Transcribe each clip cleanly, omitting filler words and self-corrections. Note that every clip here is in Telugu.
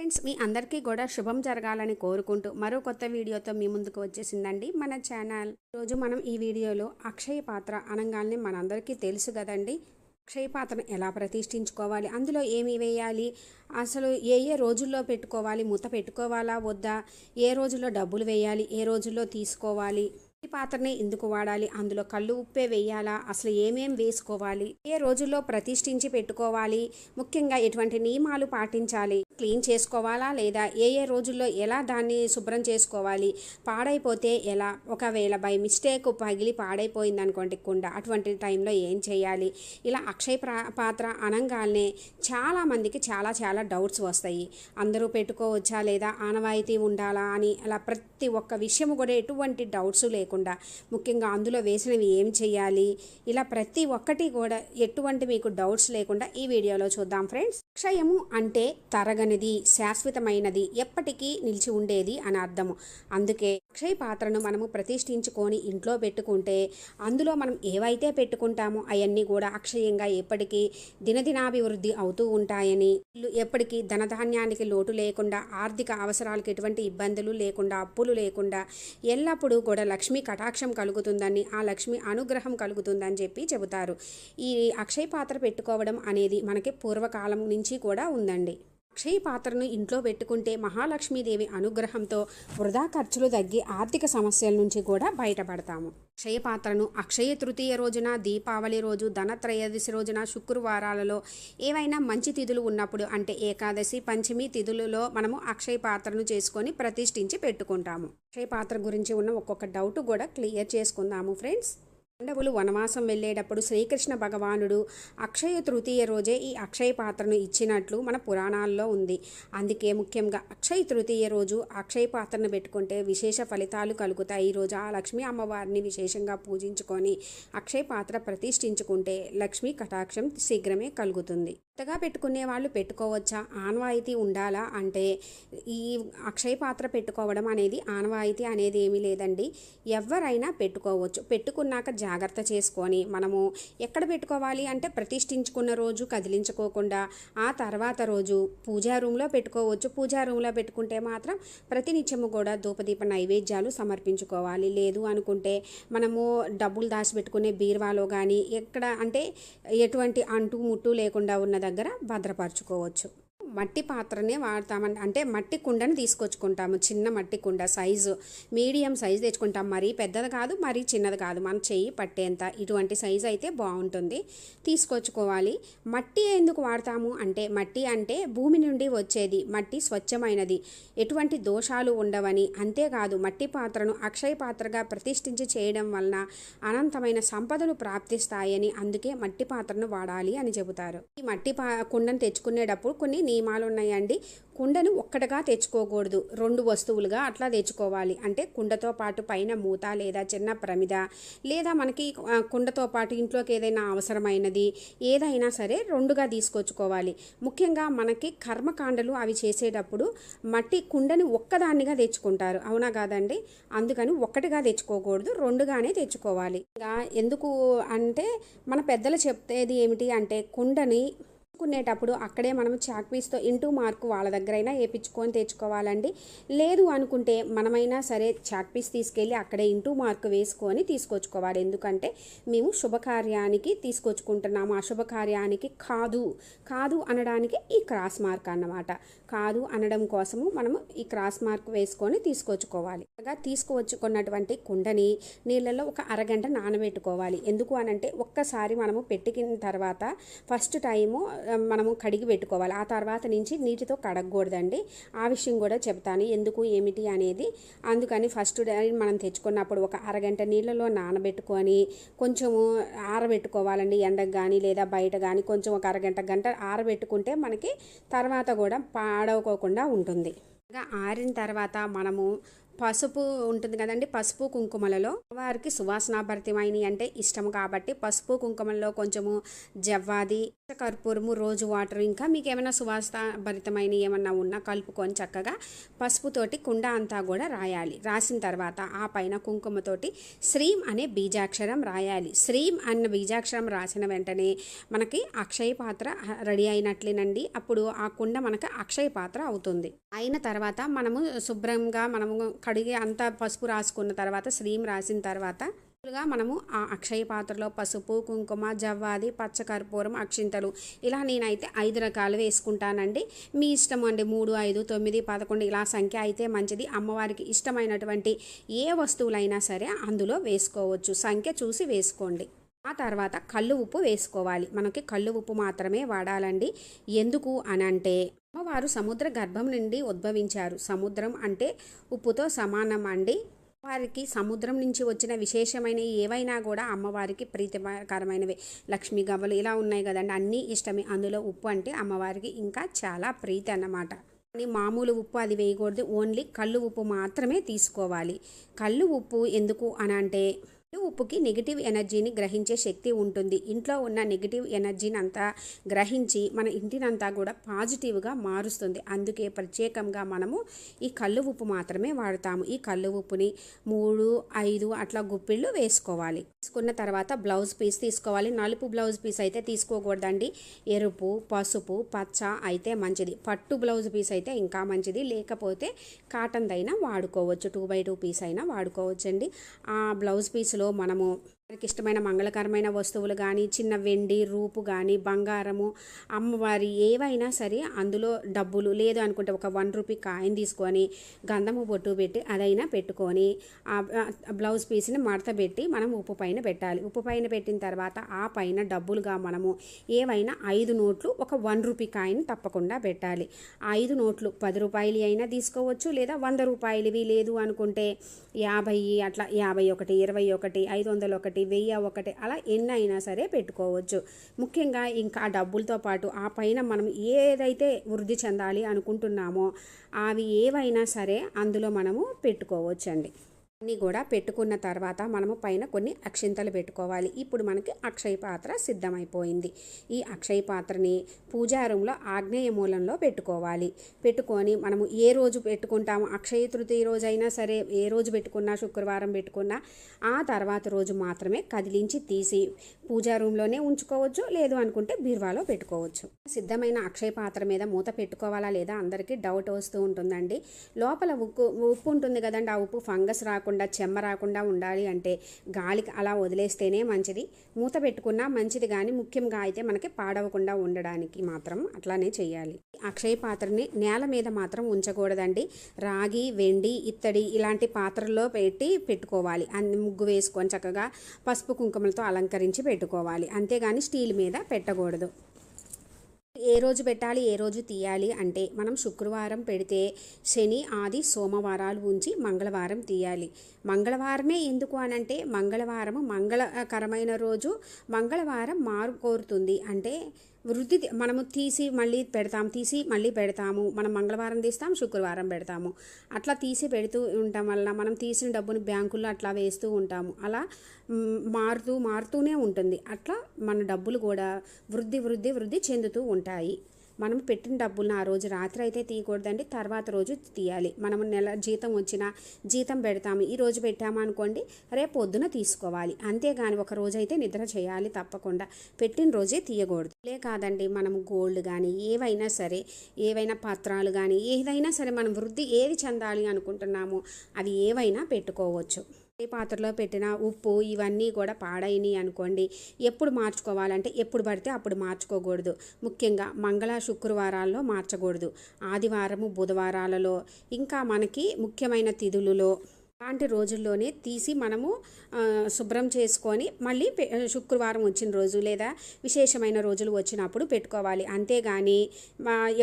ఫ్రెండ్స్, మీ అందరికీ కూడా శుభం జరగాలని కోరుకుంటూ మరో కొత్త వీడియోతో మీ ముందుకు వచ్చేసిందండి మన ఛానల్. రోజు మనం ఈ వీడియోలో అక్షయ పాత్ర అనగానే మనందరికీ తెలుసు కదండి. అక్షయ పాత్రను ఎలా ప్రతిష్ఠించుకోవాలి, అందులో ఏమి వేయాలి, అసలు ఏ ఏ రోజుల్లో పెట్టుకోవాలి, మూత పెట్టుకోవాలా వద్దా, ఏ రోజుల్లో డబ్బులు వేయాలి, ఏ రోజుల్లో తీసుకోవాలి, ఈ పాత్రని ఎందుకు వాడాలి, అందులో కళ్ళు ఉప్పే వేయాలా, అసలు ఏమేం వేసుకోవాలి, ఏ రోజుల్లో ప్రతిష్ఠించి పెట్టుకోవాలి, ముఖ్యంగా ఎటువంటి నియమాలు పాటించాలి, క్లీన్ చేసుకోవాలా లేదా, ఏ ఏ రోజుల్లో ఎలా దాన్ని శుభ్రం చేసుకోవాలి, పాడైపోతే ఎలా, ఒకవేళ బై మిస్టేక్ పగిలి పాడైపోయింది అనుకోండి కుండ, అటువంటి టైంలో ఏం చేయాలి, ఇలా అక్షయ పాత్ర అనగానే చాలామందికి చాలా డౌట్స్ వస్తాయి. అందరూ పెట్టుకోవచ్చా లేదా, ఆనవాయితీ ఉండాలా అని, అలా ప్రతి ఒక్క విషయం కూడా ఎటువంటి డౌట్స్ లేకుండా, ముఖ్యంగా అందులో వేసినవి ఏం చేయాలి, ఇలా ప్రతి ఒక్కటి కూడా ఎటువంటి మీకు డౌట్స్ లేకుండా ఈ వీడియోలో చూద్దాం ఫ్రెండ్స్. అక్షయము అంటే తరగనిది, శాశ్వతమైనది, ఎప్పటికీ నిలిచి ఉండేది అని అర్థము. అందుకే అక్షయ పాత్రను మనము ప్రతిష్ఠించుకొని ఇంట్లో పెట్టుకుంటే అందులో మనం ఏవైతే పెట్టుకుంటామో అవన్నీ కూడా అక్షయంగా ఎప్పటికీ దినదినాభివృద్ధి అవుతూ ఉంటాయని, ఎప్పటికీ ధనధాన్యానికి లోటు లేకుండా, ఆర్థిక అవసరాలకు ఎటువంటి ఇబ్బందులు లేకుండా, అప్పులు లేకుండా ఎల్లప్పుడూ కూడా లక్ష్మీ కటాక్షం కలుగుతుందని, ఆ లక్ష్మి అనుగ్రహం కలుగుతుందని చెప్పి చెబుతారు. ఈ అక్షయ పాత్ర పెట్టుకోవడం అనేది మనకి పూర్వకాలం నుంచి కూడా ఉందండి. అక్షయ పాత్రను ఇంట్లో పెట్టుకుంటే మహాలక్ష్మీదేవి అనుగ్రహంతో వృధా ఖర్చులు తగ్గి ఆర్థిక సమస్యల నుంచి కూడా బయటపడతాము. అక్షయ పాత్రను అక్షయ తృతీయ రోజున, దీపావళి రోజు, ధనత్రయోదశి రోజున, శుక్రవారాలలో ఏవైనా మంచి తిథులు ఉన్నప్పుడు, అంటే ఏకాదశి, పంచమి తిథులలో మనము అక్షయ పాత్రను చేసుకొని ప్రతిష్ఠించి పెట్టుకుంటాము. అక్షయ పాత్ర గురించి ఉన్న ఒక్కొక్క డౌట్ కూడా క్లియర్ చేసుకుందాము ఫ్రెండ్స్. పాండవులు వనవాసం వెళ్ళేటప్పుడు శ్రీకృష్ణ భగవానుడు అక్షయ తృతీయ రోజే ఈ అక్షయ పాత్రను ఇచ్చినట్లు మన పురాణాల్లో ఉంది. అందుకే ముఖ్యంగా అక్షయ తృతీయ రోజు అక్షయ పాత్రను పెట్టుకుంటే విశేష ఫలితాలు కలుగుతాయి. ఈరోజు ఆ లక్ష్మీ అమ్మవారిని విశేషంగా పూజించుకొని అక్షయ పాత్ర ప్రతిష్ఠించుకుంటే లక్ష్మీ కటాక్షం శీఘ్రమే కలుగుతుంది. కొత్తగా పెట్టుకునే వాళ్ళు పెట్టుకోవచ్చా, ఆనవాయితీ ఉండాలా అంటే, ఈ అక్షయ పాత్ర పెట్టుకోవడం అనేది ఆనవాయితీ అనేది ఏమీ లేదండి. ఎవరైనా పెట్టుకోవచ్చు. పెట్టుకున్నాక జాగ్రత్త చేసుకొని మనము ఎక్కడ పెట్టుకోవాలి అంటే, ప్రతిష్ఠించుకున్న రోజు కదిలించుకోకుండా ఆ తర్వాత రోజు పూజా రూమ్లో పెట్టుకోవచ్చు. పూజా రూమ్లో పెట్టుకుంటే మాత్రం ప్రతినిత్యము కూడా ధూపదీప నైవేద్యాలు సమర్పించుకోవాలి. లేదు అనుకుంటే మనము డబ్బులు దాచిపెట్టుకునే బీరువాలో కానీ ఎక్కడ అంటే ఎటువంటి అంటు ముట్టు లేకుండా ఉన్న దగ్గర భద్రపరచుకోవచ్చు. మట్టి పాత్రనే వాడతామండి. అంటే మట్టి కుండని తీసుకొచ్చుకుంటాము. చిన్న మట్టి కుండ సైజు, మీడియం సైజు తెచ్చుకుంటాం. మరీ పెద్దది కాదు, మరీ చిన్నది కాదు, మన చెయ్యి పట్టేంత ఇటువంటి సైజు అయితే బాగుంటుంది, తీసుకొచ్చుకోవాలి. మట్టి ఎందుకు వాడతాము అంటే, మట్టి అంటే భూమి నుండి వచ్చేది, మట్టి స్వచ్ఛమైనది, ఎటువంటి దోషాలు ఉండవని, అంతేకాదు మట్టి పాత్రను అక్షయ పాత్రగా ప్రతిష్ఠించి చేయడం వలన అనంతమైన సంపదలు ప్రాప్తిస్తాయని, అందుకే మట్టి పాత్రను వాడాలి అని చెబుతారు. ఈ మట్టి కుండను తెచ్చుకునేటప్పుడు కొన్ని నియమాలు ఉన్నాయండి. కుండను ఒక్కటిగా తెచ్చుకోకూడదు, 2 వస్తువులుగా అట్లా తెచ్చుకోవాలి. అంటే కుండతో పాటు పైన మూత లేదా చిన్న ప్రమిద, లేదా మనకి కుండతో పాటు ఇంట్లోకి ఏదైనా అవసరమైనది ఏదైనా సరే 2గా తీసుకొచ్చుకోవాలి. ముఖ్యంగా మనకి కర్మకాండలు అవి చేసేటప్పుడు మట్టి కుండని ఒక్కదాన్నిగా తెచ్చుకుంటారు, అవునా కాదండి? అందుకని ఒక్కటిగా తెచ్చుకోకూడదు, 2గానే తెచ్చుకోవాలి. ఇంకా ఎందుకు అంటే, మన పెద్దలు చెప్తేది ఏమిటి అంటే, కుండని కొనేటప్పుడు అక్కడే మనం చాక్ పీస్తో ఇంటూ మార్కు వాళ్ళ దగ్గరైనా వేయించుకొని తెచ్చుకోవాలండి. లేదు అనుకుంటే మనమైనా సరే చాక్ పీస్ తీసుకెళ్ళి అక్కడే ఇంటూ మార్కు వేసుకొని తీసుకొచ్చుకోవాలి. ఎందుకంటే మేము శుభకార్యానికి తీసుకొచ్చుకుంటున్నాము, అశుభకార్యానికి కాదు అనడానికి ఈ క్రాస్ మార్క్ అన్నమాట. కాదు అనడం కోసము మనము ఈ క్రాస్ మార్క్ వేసుకొని తీసుకొచ్చుకోవాలి. అలాగా తీసుకువచ్చుకున్నటువంటి కుండని నీళ్ళల్లో ఒక అరగంట నానబెట్టుకోవాలి. ఎందుకు అనంటే, ఒక్కసారి మనము పెట్టిన తర్వాత ఫస్ట్ టైము మనము కడిగి పెట్టుకోవాలి. ఆ తర్వాత నుంచి నీటితో కడగకూడదండి. ఆ విషయం కూడా చెప్తాను ఎందుకు ఏమిటి అనేది. అందుకని ఫస్ట్ టైం మనం తెచ్చుకున్నప్పుడు ఒక అరగంట నీళ్ళలో నానబెట్టుకొని కొంచెము ఆరబెట్టుకోవాలండి. ఎండకు కానీ లేదా బయట కానీ కొంచెం ఒక గంట ఆరబెట్టుకుంటే మనకి తర్వాత కూడా పాడవకోకుండా ఉంటుంది. ఆరిన తర్వాత మనము పసుపు ఉంటుంది కదండి, పసుపు కుంకుమలలో వారికి సువాసనాభరితమైనవి అంటే ఇష్టం కాబట్టి పసుపు కుంకుమలలో కొంచెము జవ్వాది, కర్పూరము, రోజు వాటర్, ఇంకా మీకు ఏమైనా సువాసనాభరితమైన ఏమన్నా ఉన్నా కలుపుకొని చక్కగా పసుపుతోటి కుండ అంతా కూడా రాయాలి. రాసిన తర్వాత ఆ పైన కుంకుమతోటి శ్రీం అనే బీజాక్షరం రాయాలి. శ్రీం అన్న బీజాక్షరం రాసిన వెంటనే మనకి అక్షయ పాత్ర రెడీ అయినట్లేనండి. అప్పుడు ఆ కుండ మనకి అక్షయ పాత్ర అవుతుంది. అయిన తర్వాత మనము శుభ్రంగా మనము కడిగి అంతా పసుపు రాసుకున్న తర్వాత శ్రీం రాసిన తర్వాత మనము ఆ అక్షయ పాత్రలో పసుపు, కుంకుమ, జవ్వాది, పచ్చకర్పూరం, అక్షింతలు ఇలా నేనైతే 5 రకాలు వేసుకుంటానండి. మీ ఇష్టం అండి, 3, 5, 9, 11 ఇలా సంఖ్య అయితే మంచిది. అమ్మవారికి ఇష్టమైనటువంటి ఏ వస్తువులైనా సరే అందులో వేసుకోవచ్చు, సంఖ్య చూసి వేసుకోండి. ఆ తర్వాత కళ్ళు ఉప్పు వేసుకోవాలి. మనకి కళ్ళు ఉప్పు మాత్రమే వాడాలండి. ఎందుకు అనంటే అమ్మవారు సముద్ర గర్భం నుండి ఉద్భవించారు. సముద్రం అంటే ఉప్పుతో సమానం అండి. వారికి సముద్రం నుంచి వచ్చిన విశేషమైన ఏవైనా కూడా అమ్మవారికి ప్రీతికరమైనవి. లక్ష్మీ గవ్వలు ఇలా ఉన్నాయి కదండి, అన్నీ ఇష్టమే. అందులో ఉప్పు అంటే అమ్మవారికి ఇంకా చాలా ప్రీతి అన్నమాట. కానీ మామూలు ఉప్పు అది వేయకూడదు, ఓన్లీ కళ్ళు ఉప్పు మాత్రమే తీసుకోవాలి. కళ్ళు ఉప్పు ఎందుకు అనంటే ఉప్పుకి నెగిటివ్ ఎనర్జీని గ్రహించే శక్తి ఉంటుంది. ఇంట్లో ఉన్న నెగిటివ్ ఎనర్జీని అంతా గ్రహించి మన ఇంటినంతా కూడా పాజిటివ్గా మారుస్తుంది. అందుకే ప్రత్యేకంగా మనము ఈ కళ్ళు ఉప్పు మాత్రమే వాడతాము. ఈ కళ్ళు ఉప్పుని 3, 5 అట్లా గుప్పిళ్ళు వేసుకోవాలి. వేసుకున్న తర్వాత బ్లౌజ్ పీస్ తీసుకోవాలి. నలుపు బ్లౌజ్ పీస్ అయితే తీసుకోకూడదండి. ఎరుపు, పసుపు, పచ్చ అయితే మంచిది. పట్టు బ్లౌజ్ పీస్ అయితే ఇంకా మంచిది. లేకపోతే కాటన్దైనా వాడుకోవచ్చు, 2x2 పీస్ అయినా వాడుకోవచ్చండి. ఆ బ్లౌజ్ పీస్లో మనము వారికి ఇష్టమైన మంగళకరమైన వస్తువులు కానీ, చిన్న వెండి రూపు కానీ, బంగారము, అమ్మవారి ఏవైనా సరే అందులో డబ్బులు లేదు అనుకుంటే ఒక 1 రూపీ కాయిన్ తీసుకొని గంధము బొట్టు పెట్టి అదైనా పెట్టుకొని ఆ బ్లౌజ్ పీస్ని మడత పెట్టి మనం ఉప్పు పైన పెట్టాలి. ఉప్పు పైన పెట్టిన తర్వాత ఆ పైన డబ్బులుగా మనము ఏవైనా 5 నోట్లు, ఒక 1 రూపీ కాయిన్ తప్పకుండా పెట్టాలి. ఆ 5 నోట్లు 10 రూపాయలు అయినా తీసుకోవచ్చు, లేదా 100 రూపాయలవి లేదు అనుకుంటే 50 అట్లా 51, 21, 501, 1001 అలా ఎన్ని అయినా సరే పెట్టుకోవచ్చు. ముఖ్యంగా ఇంకా ఆ డబ్బులతో పాటు ఆ పైన మనం ఏదైతే వృద్ధి చెందాలి అనుకుంటున్నామో అవి ఏవైనా సరే అందులో మనము పెట్టుకోవచ్చండి. అన్నీ కూడా పెట్టుకున్న తర్వాత మనము పైన కొన్ని అక్షింతలు పెట్టుకోవాలి. ఇప్పుడు మనకి అక్షయ పాత్ర సిద్ధమైపోయింది. ఈ అక్షయ పాత్రని పూజా రూమ్లో ఆగ్నేయ మూలంలో పెట్టుకోవాలి. పెట్టుకొని మనము ఏ రోజు పెట్టుకుంటాము, అక్షయ తృతీయ రోజు అయినా సరే, ఏ రోజు పెట్టుకున్నా, శుక్రవారం పెట్టుకున్నా ఆ తర్వాత రోజు మాత్రమే కదిలించి తీసి పూజా రూమ్లోనే ఉంచుకోవచ్చు, లేదు అనుకుంటే బీరువాలో పెట్టుకోవచ్చు. సిద్ధమైన అక్షయ పాత్ర మీద మూత పెట్టుకోవాలా లేదా అందరికీ డౌట్ వస్తూ ఉంటుందండి. లోపల ఉప్పు ఉంటుంది కదండి, ఆ ఉప్పు ఫంగస్ రాకుండా, చెమ్మ రాకుండా ఉండాలి అంటే గాలికి అలా వదిలేస్తేనే మంచిది. మూత పెట్టుకున్నా మంచిది, కానీ ముఖ్యంగా అయితే మనకి పాడవకుండా ఉండడానికి మాత్రం అట్లానే చేయాలి. అక్షయ పాత్రని నేల మీద మాత్రం ఉంచకూడదండి. రాగి, వెండి, ఇత్తడి ఇలాంటి పాత్రల్లో పెట్టుకోవాలి. ముగ్గు వేసుకొని చక్కగా పసుపు కుంకుమలతో అలంకరించి పెట్టుకోవాలి. అంతేగాని స్టీల్ మీద పెట్టకూడదు. ఏ రోజు పెట్టాలి, ఏ రోజు తీయాలి అంటే మనం శుక్రవారం పెడితే శని, ఆది, సోమవారాలు ఉంచి మంగళవారం తీయాలి. మంగళవారమే ఎందుకు అనంటే మంగళవారము మంగళకరమైన రోజు. మంగళవారం మారు కోరుతుంది అంటే వృద్ధి. మనము తీసి మళ్ళీ పెడతాము, తీసి మళ్ళీ పెడతాము. మనం మంగళవారం తీస్తాం, శుక్రవారం పెడతాము. అట్లా తీసి పెడుతూ ఉండటం వల్ల మనం తీసిన డబ్బుని బ్యాంకుల్లో అట్లా వేస్తూ ఉంటాము. అలా మారుతూనే ఉంటుంది. అట్లా మన డబ్బులు కూడా వృద్ధి చెందుతూ ఉంటాయి. మనం పెట్టిన డబ్బులను ఆ రోజు రాత్రి అయితే తీయకూడదండి, తర్వాత రోజు తీయాలి. మనం నెల జీతం వచ్చినా జీతం పెడతాము, ఈ రోజు పెట్టామనుకోండి రేపు పొద్దున తీసుకోవాలి. అంతేగాని ఒక రోజు అయితే నిద్ర చేయాలి తప్పకుండా, పెట్టిన రోజే తీయకూడదు. కాదండి, మనం గోల్డ్ కానీ ఏవైనా సరే, ఏవైనా పత్రాలు కానీ ఏదైనా సరే మనం వృద్ధి ఏది చెందాలి అనుకుంటున్నామో అవి ఏవైనా పెట్టుకోవచ్చు. ఏ పాత్రలో పెట్టిన ఉప్పు ఇవన్నీ కూడా పాడైనవి అనుకోండి, ఎప్పుడు మార్చుకోవాలంటే ఎప్పుడు పడితే అప్పుడు మార్చుకోకూడదు. ముఖ్యంగా మంగళ, శుక్రవారాల్లో మార్చకూడదు. ఆదివారము, బుధవారాలలో, ఇంకా మనకి ముఖ్యమైన తిథులలో అలాంటి రోజుల్లోనే తీసి మనము శుభ్రం చేసుకొని మళ్ళీ శుక్రవారం వచ్చిన రోజు లేదా విశేషమైన రోజులు వచ్చినప్పుడు పెట్టుకోవాలి. అంతేగాని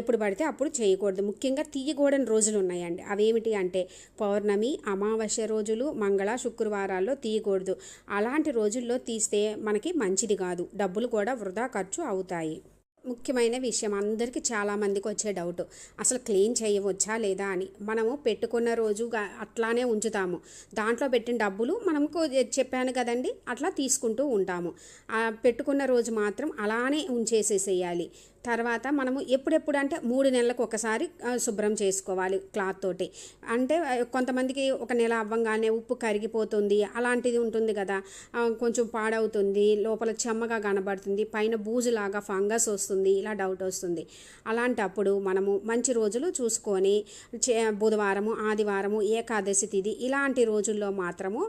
ఎప్పుడు పడితే అప్పుడు చేయకూడదు. ముఖ్యంగా తీయకూడని రోజులు ఉన్నాయండి. అవేమిటి అంటే పౌర్ణమి, అమావాస్య రోజులు, మంగళ, శుక్రవారాల్లో తీయకూడదు. అలాంటి రోజుల్లో తీస్తే మనకి మంచిది కాదు, డబ్బులు కూడా వృధా ఖర్చు అవుతాయి. ముఖ్యమైన విషయం అందరికీ చాలామందికి వచ్చే డౌట్, అసలు క్లీన్ చేయవచ్చా లేదా అని. మనము పెట్టుకున్న రోజు అట్లానే ఉంచుతాము, దాంట్లో పెట్టిన డబ్బులు మనకు చెప్పాను కదండి అట్లా తీసుకుంటూ ఉంటాము. పెట్టుకున్న రోజు మాత్రం అలానే ఉంచేసేసేయాలి. తర్వాత మనము ఎప్పుడెప్పుడు అంటే 3 నెలలకు ఒకసారి శుభ్రం చేసుకోవాలి క్లాత్ తోటి. అంటే కొంతమందికి ఒక నెల అవ్వంగానే ఉప్పు కరిగిపోతుంది అలాంటిది ఉంటుంది కదా, కొంచెం పాడవుతుంది, లోపల చెమ్మగా కనబడుతుంది, పైన బూజులాగా ఫంగస్ వస్తుంది, ఇలా డౌట్ వస్తుంది. అలాంటప్పుడు మనము మంచి రోజులు చూసుకొని బుధవారము, ఆదివారము, ఏకాదశి తిథి ఇలాంటి రోజుల్లో మాత్రము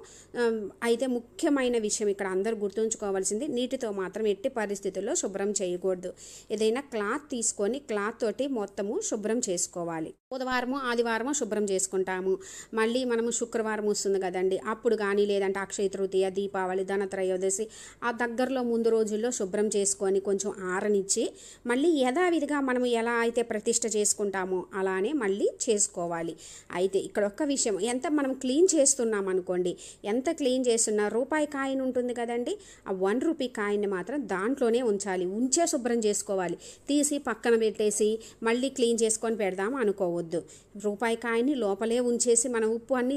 అయితే ముఖ్యమైన విషయం ఇక్కడ అందరూ గుర్తుంచుకోవాల్సింది, నీటితో మాత్రం ఎట్టి పరిస్థితుల్లో శుభ్రం చేయకూడదు. ఏదైనా క్లాత్ తీసుకొని క్లాత్ తోటి మొత్తము శుభ్రం చేసుకోవాలి. బుధవారము, ఆదివారము శుభ్రం చేసుకుంటాము. మళ్ళీ మనము శుక్రవారం వస్తుంది కదండి, అప్పుడు కానీ లేదంటే అక్షయ తృతీయ, దీపావళి, ధనత్రయోదశి ఆ దగ్గరలో ముందు రోజుల్లో శుభ్రం చేసుకొని కొంచెం ఆరనిచ్చి మళ్ళీ యథావిధిగా మనము ఎలా అయితే ప్రతిష్ట చేసుకుంటామో అలానే మళ్ళీ చేసుకోవాలి. అయితే ఇక్కడ ఒక్క విషయం, ఎంత మనం క్లీన్ చేస్తున్నాం అనుకోండి, ఎంత క్లీన్ చేస్తున్నా రూపాయి కాయిన్ ఉంటుంది కదండి, ఆ 1 రూపీ కాయిన్ని మాత్రం దాంట్లోనే ఉంచాలి, ఉంచే శుభ్రం చేసుకోవాలి. తీసి పక్కన పెట్టేసి మళ్ళీ క్లీన్ చేసుకొని పెడదాం అనుకోవద్దు. రూపాయి కాయిన్ని లోపలే ఉంచేసి మనం ఉప్పు అన్నీ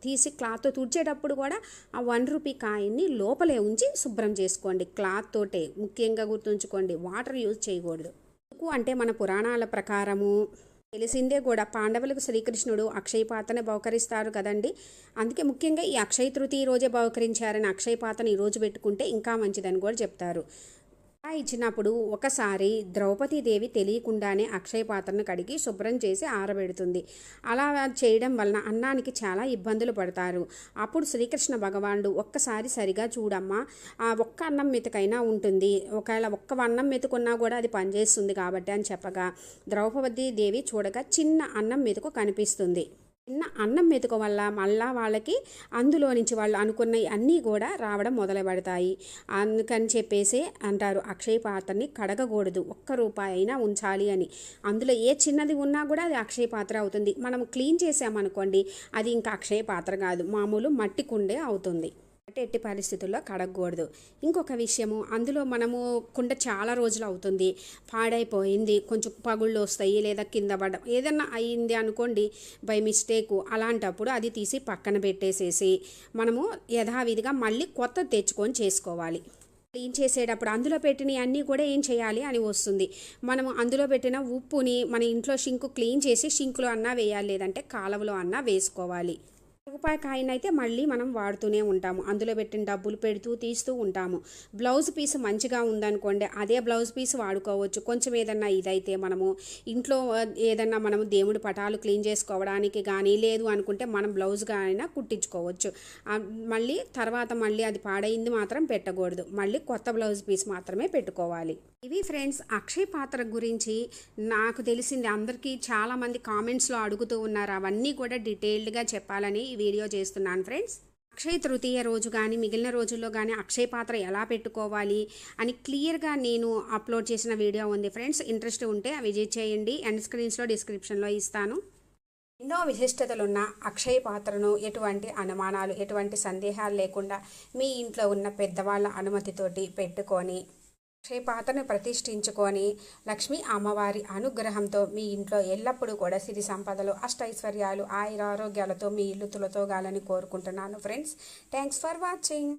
తీసి క్లాత్తో తుడిచేటప్పుడు కూడా ఆ 1 రూపీ కాయిన్ని లోపలే ఉంచి శుభ్రం చేసుకోండి. క్లాత్ తోటే ముఖ్యంగా గుర్తుంచుకోండి, వాటర్ యూజ్ చేయకూడదు. ఎందుకు అంటే మన పురాణాల ప్రకారము తెలిసిందే కూడా, పాండవులకు శ్రీకృష్ణుడు అక్షయ పాత్రని బహుకరిస్తారు కదండి. అందుకే ముఖ్యంగా ఈ అక్షయ తృతీయ రోజే బహుకరించారని అక్షయ పాత్రని ఈరోజు పెట్టుకుంటే ఇంకా మంచిదని కూడా చెప్తారు. ఇచ్చినప్పుడు ఒకసారి ద్రౌపదీదేవి తెలియకుండానే అక్షయ పాత్రను కడిగి శుభ్రం చేసి ఆరబెడుతుంది. అలా చేయడం వలన అన్నానికి చాలా ఇబ్బందులు పడతారు. అప్పుడు శ్రీకృష్ణ భగవానుడు ఒక్కసారి సరిగా చూడమ్మా, ఆ ఒక్క అన్నం మెతుకైనా ఉంటుంది, ఒకవేళ ఒక్క అన్నం మెతుకున్నా కూడా అది పనిచేస్తుంది కాబట్టి అని చెప్పగా ద్రౌపదీదేవి చూడగా చిన్న అన్నం మెతుకు కనిపిస్తుంది. చిన్న అన్నం మెతుక వల్ల మళ్ళా వాళ్ళకి అందులో నుంచి వాళ్ళు అనుకున్నవి అన్నీ కూడా రావడం మొదలు పెడతాయి. అందుకని చెప్పేసి అంటారు అక్షయ పాత్రని కడగకూడదు, 1 రూపాయి అయినా ఉంచాలి అని. అందులో ఏ చిన్నది ఉన్నా కూడా అది అక్షయ పాత్ర అవుతుంది. మనం క్లీన్ చేసామనుకోండి అది ఇంకా అక్షయ పాత్ర కాదు, మామూలు మట్టి కుండే అవుతుంది. అంటే ఎట్టి పరిస్థితుల్లో కడగకూడదు. ఇంకొక విషయము, అందులో మనము కుండ చాలా రోజులు అవుతుంది, పాడైపోయింది, కొంచెం పగుళ్ళు వస్తాయి లేదా కింద పడడం ఏదన్నా అయ్యింది అనుకోండి బై మిస్టేకు, అలాంటప్పుడు అది తీసి పక్కన పెట్టేసేసి మనము యథావిధిగా మళ్ళీ కొత్తది తెచ్చుకొని చేసుకోవాలి. క్లీన్ చేసేటప్పుడు అందులో పెట్టినవి అన్నీ కూడా ఏం చేయాలి అని వస్తుంది. మనము అందులో పెట్టిన ఉప్పుని మన ఇంట్లో షింకు క్లీన్ చేసి షింకులో అన్నా వేయాలి, లేదంటే కాలువలో అన్నా వేసుకోవాలి. రూపాయి కాయిన్ అయితే మళ్ళీ మనం వాడుతూనే ఉంటాము, అందులో పెట్టిన డబ్బులు పెడుతూ తీస్తూ ఉంటాము. బ్లౌజ్ పీస్ మంచిగా ఉందనుకోండి అదే బ్లౌజ్ పీస్ వాడుకోవచ్చు. కొంచెం ఏదన్నా ఇదైతే మనము ఇంట్లో ఏదన్నా మనము దేవుడి పటాలు క్లీన్ చేసుకోవడానికి కానీ లేదు అనుకుంటే మనం బ్లౌజ్గా అయినా కుట్టించుకోవచ్చు. మళ్ళీ తర్వాత మళ్ళీ అది పాడైంది మాత్రం పెట్టకూడదు, మళ్ళీ కొత్త బ్లౌజ్ పీస్ మాత్రమే పెట్టుకోవాలి. ఇవి ఫ్రెండ్స్ అక్షయ పాత్ర గురించి నాకు తెలిసింది. అందరికీ చాలామంది కామెంట్స్లో అడుగుతూ ఉన్నారు, అవన్నీ కూడా డీటెయిల్డ్గా చెప్పాలని ఈ వీడియో చేస్తున్నాను ఫ్రెండ్స్. అక్షయ తృతీయ రోజు కానీ మిగిలిన రోజుల్లో కానీ అక్షయ పాత్ర ఎలా పెట్టుకోవాలి అని క్లియర్గా నేను అప్లోడ్ చేసిన వీడియో ఉంది ఫ్రెండ్స్. ఇంట్రెస్ట్ ఉంటే విజిట్ చేయండి, ఎండ్ స్క్రీన్స్లో డిస్క్రిప్షన్లో ఇస్తాను. ఎన్నో విశిష్టతలున్న అక్షయ పాత్రను ఎటువంటి అనుమానాలు ఎటువంటి సందేహాలు లేకుండా మీ ఇంట్లో ఉన్న పెద్దవాళ్ళ అనుమతితోటి పెట్టుకొని అక్షయ పాత్రను ప్రతిష్ఠించుకొని లక్ష్మీ అమ్మవారి అనుగ్రహంతో మీ ఇంట్లో ఎల్లప్పుడూ కూడా సిరి సంపదలు, అష్టైశ్వర్యాలు, ఆయురారోగ్యాలతో మీ ఇల్లు తులతోగాలని కోరుకుంటున్నాను ఫ్రెండ్స్. Thanks for watching.